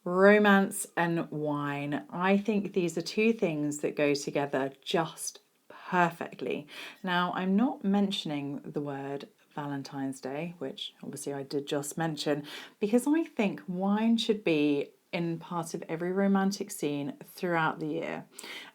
Romance and wine. I think these are two things that go together just perfectly. Now, I'm not mentioning the word Valentine's Day, which obviously I did just mention, because I think wine should be in part of every romantic scene throughout the year.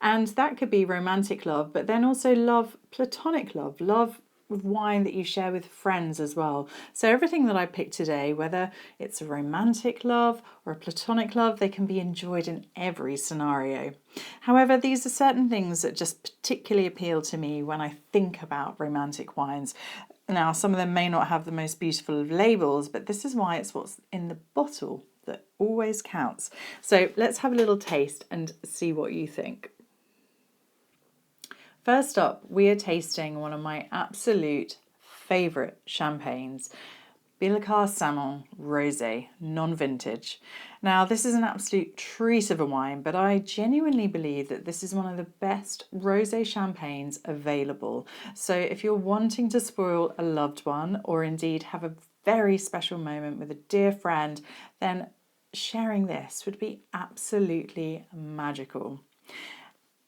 And that could be romantic love, but then also love, platonic love, love with wine that you share with friends as well. So everything that I picked today, whether it's a romantic love or a platonic love, they can be enjoyed in every scenario. However, these are certain things that just particularly appeal to me when I think about romantic wines. Now, some of them may not have the most beautiful of labels, but this is why it's what's in the bottle that always counts. So let's have a little taste and see what you think. First up, we are tasting one of my absolute favourite champagnes, Billecart Salmon Rosé, non-vintage. Now, this is an absolute treat of a wine, but I genuinely believe that this is one of the best rosé champagnes available. So if you're wanting to spoil a loved one, or indeed have a very special moment with a dear friend, then sharing this would be absolutely magical.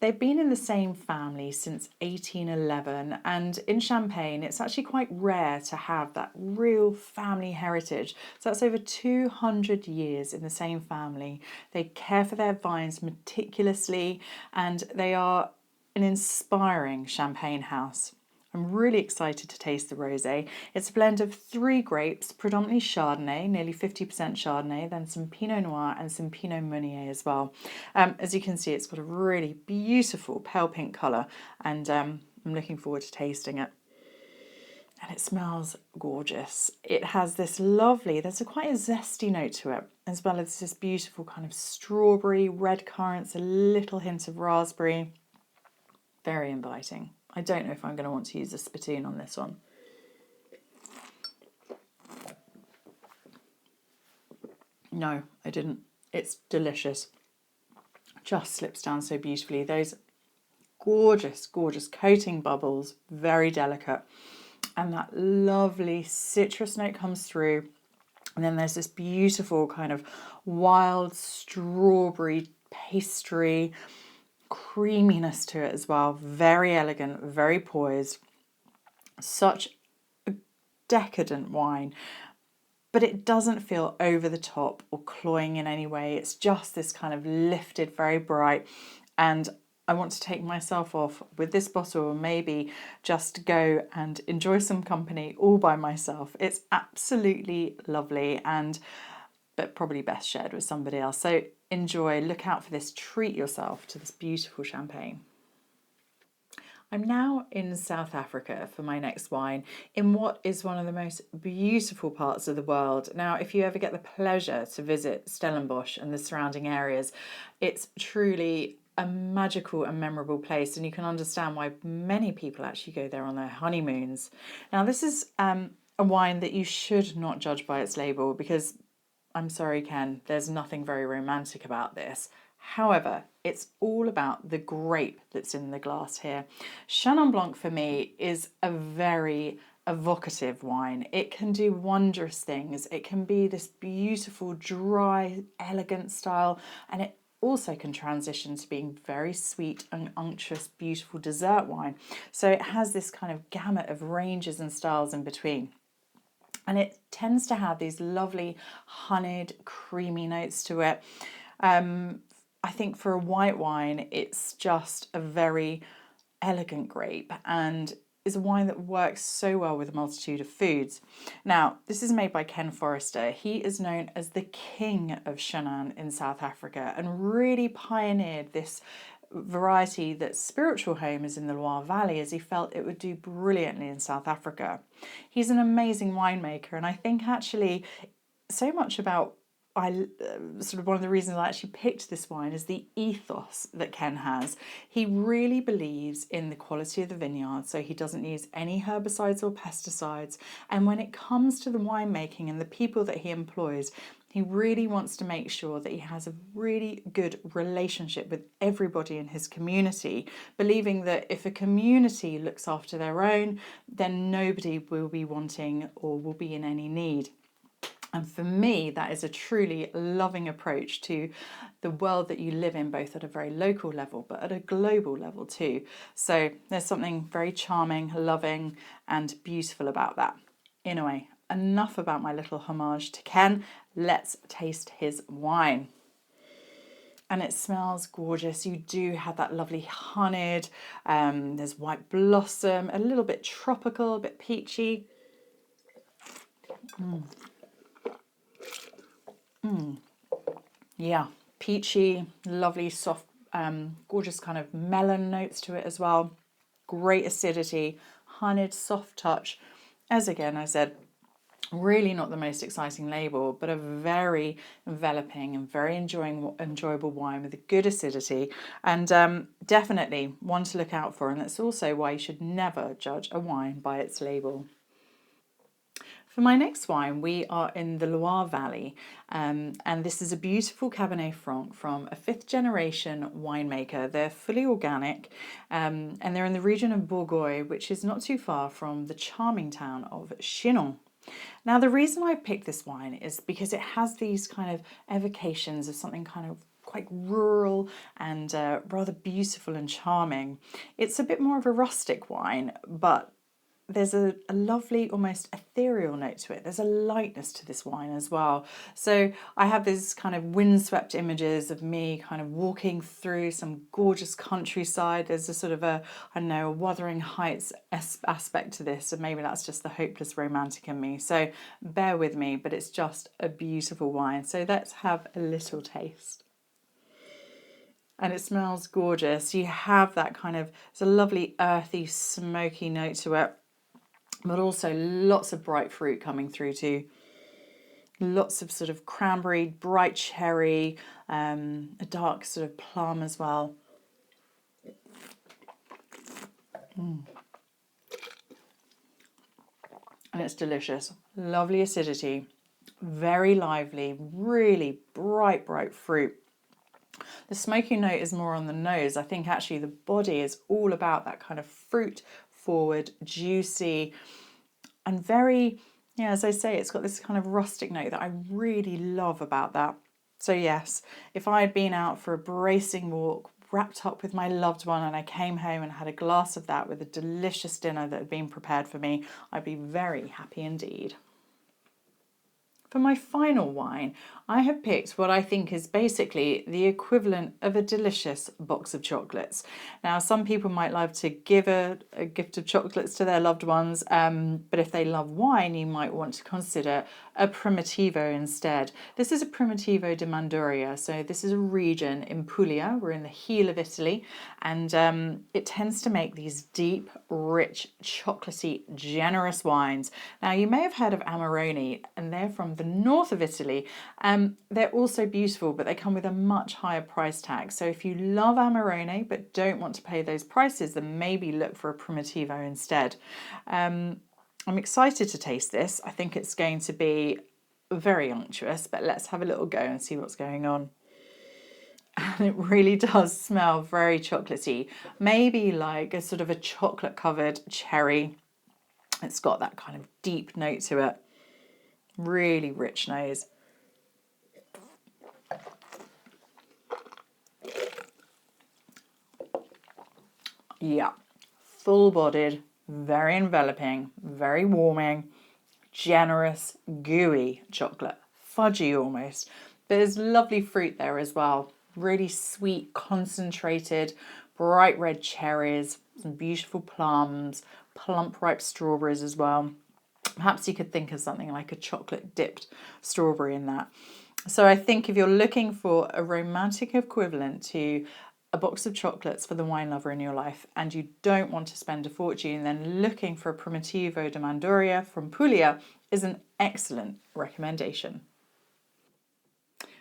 They've been in the same family since 1811, and in Champagne, it's actually quite rare to have that real family heritage. So that's over 200 years in the same family. They care for their vines meticulously, and they are an inspiring champagne house. I'm really excited to taste the rosé. It's a blend of 3 grapes, predominantly Chardonnay, nearly 50% Chardonnay, then some Pinot Noir and some Pinot Meunier as well. As you can see, it's got a really beautiful pale pink colour, and I'm looking forward to tasting it. And it smells gorgeous. It has this lovely, there's quite a zesty note to it, as well as this beautiful kind of strawberry, red currants, a little hint of raspberry. Very inviting. I don't know if I'm going to want to use a spittoon on this one. No, I didn't. It's delicious. Just slips down so beautifully. Those gorgeous, gorgeous coating bubbles, very delicate. And that lovely citrus note comes through. And then there's this beautiful kind of wild strawberry pastry creaminess to it as well. Very elegant, very poised. Such a decadent wine, but it doesn't feel over the top or cloying in any way. It's just this kind of lifted, very bright. And I want to take myself off with this bottle, or maybe just go and enjoy some company all by myself. It's absolutely lovely, but probably best shared with somebody else. So enjoy, look out for this, treat yourself to this beautiful champagne. I'm now in South Africa for my next wine in what is one of the most beautiful parts of the world. Now, if you ever get the pleasure to visit Stellenbosch and the surrounding areas, it's truly a magical and memorable place, and you can understand why many people actually go there on their honeymoons. Now, this is a wine that you should not judge by its label, because I'm sorry, Ken, there's nothing very romantic about this. However, it's all about the grape that's in the glass here. Chenin Blanc for me is a very evocative wine. It can do wondrous things. It can be this beautiful, dry, elegant style, and it also can transition to being very sweet and unctuous, beautiful dessert wine. So it has this kind of gamut of ranges and styles in between. And it tends to have these lovely honeyed, creamy notes to it. I think for a white wine, it's just a very elegant grape, and is a wine that works so well with a multitude of foods. Now, this is made by Ken Forrester. He is known as the king of Chenin in South Africa, and really pioneered this variety that's spiritual home is in the Loire Valley, as he felt it would do brilliantly in South Africa. He's an amazing winemaker, and I think actually so much about sort of one of the reasons I actually picked this wine is the ethos that Ken has. He really believes in the quality of the vineyard, so he doesn't use any herbicides or pesticides. And when it comes to the winemaking and the people that he employs, he really wants to make sure that he has a really good relationship with everybody in his community, believing that if a community looks after their own, then nobody will be wanting or will be in any need. And for me, that is a truly loving approach to the world that you live in, both at a very local level, but at a global level too. So there's something very charming, loving, and beautiful about that. Anyway, enough about my little homage to Ken. Let's taste his wine. And it smells gorgeous. You do have that lovely honeyed, there's white blossom, a little bit tropical, a bit peachy. Yeah, peachy, lovely, soft, gorgeous kind of melon notes to it as well. Great acidity, honeyed, soft touch. As again, I said, really not the most exciting label, but a very enveloping and very enjoyable wine with a good acidity, and definitely one to look out for. And that's also why you should never judge a wine by its label. For my next wine, we are in the Loire Valley, and this is a beautiful Cabernet Franc from a 5th generation winemaker. They're fully organic, and they're in the region of Bourgogne, which is not too far from the charming town of Chinon. Now, the reason I picked this wine is because it has these kind of evocations of something kind of quite rural and rather beautiful and charming. It's a bit more of a rustic wine, but there's a lovely, almost ethereal note to it. There's a lightness to this wine as well. So I have these kind of windswept images of me kind of walking through some gorgeous countryside. There's a sort of a, I don't know, a Wuthering Heights aspect to this, and maybe that's just the hopeless romantic in me. So bear with me, but it's just a beautiful wine. So let's have a little taste. And it smells gorgeous. You have that kind of, it's a lovely earthy, smoky note to it, but also lots of bright fruit coming through too. Lots of sort of cranberry, bright cherry, a dark sort of plum as well. And it's delicious. Lovely acidity, very lively, really bright, bright fruit. The smoky note is more on the nose. I think actually the body is all about that kind of fruit forward, juicy, and very, yeah, as I say, it's got this kind of rustic note that I really love about that. So yes, if I had been out for a bracing walk, wrapped up with my loved one, and I came home and had a glass of that with a delicious dinner that had been prepared for me, I'd be very happy indeed. For my final wine, I have picked what I think is basically the equivalent of a delicious box of chocolates. Now, some people might love to give a gift of chocolates to their loved ones, but if they love wine, you might want to consider a Primitivo instead. This is a Primitivo di Manduria, so this is a region in Puglia. We're in the heel of Italy, and it tends to make these deep, rich, chocolatey, generous wines. Now, you may have heard of Amarone, and they're from the north of Italy. They're also beautiful, but they come with a much higher price tag. So if you love Amarone but don't want to pay those prices, then maybe look for a Primitivo instead. I'm excited to taste this. I think it's going to be very unctuous, but let's have a little go and see what's going on. And it really does smell very chocolatey, maybe like a sort of a chocolate covered cherry. It's got that kind of deep note to it. Really rich nose. Yeah, full-bodied, very enveloping, very warming, generous, gooey chocolate, fudgy almost. But there's lovely fruit there as well. Really sweet, concentrated, bright red cherries, some beautiful plums, plump ripe strawberries as well. Perhaps you could think of something like a chocolate dipped strawberry in that. So I think if you're looking for a romantic equivalent to a box of chocolates for the wine lover in your life, and you don't want to spend a fortune, then looking for a Primitivo di Manduria from Puglia is an excellent recommendation.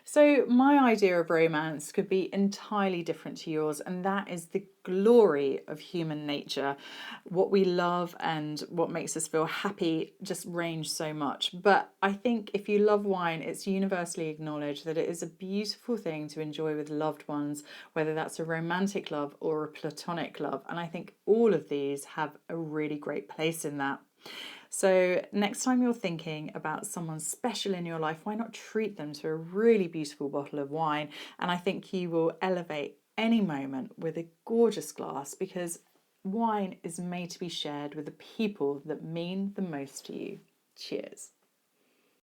So my idea of romance could be entirely different to yours, and that is the glory of human nature. What we love and what makes us feel happy just range so much. But I think if you love wine, it's universally acknowledged that it is a beautiful thing to enjoy with loved ones, whether that's a romantic love or a platonic love. And I think all of these have a really great place in that. So next time you're thinking about someone special in your life, why not treat them to a really beautiful bottle of wine? And I think you will elevate any moment with a gorgeous glass, because wine is made to be shared with the people that mean the most to you. Cheers.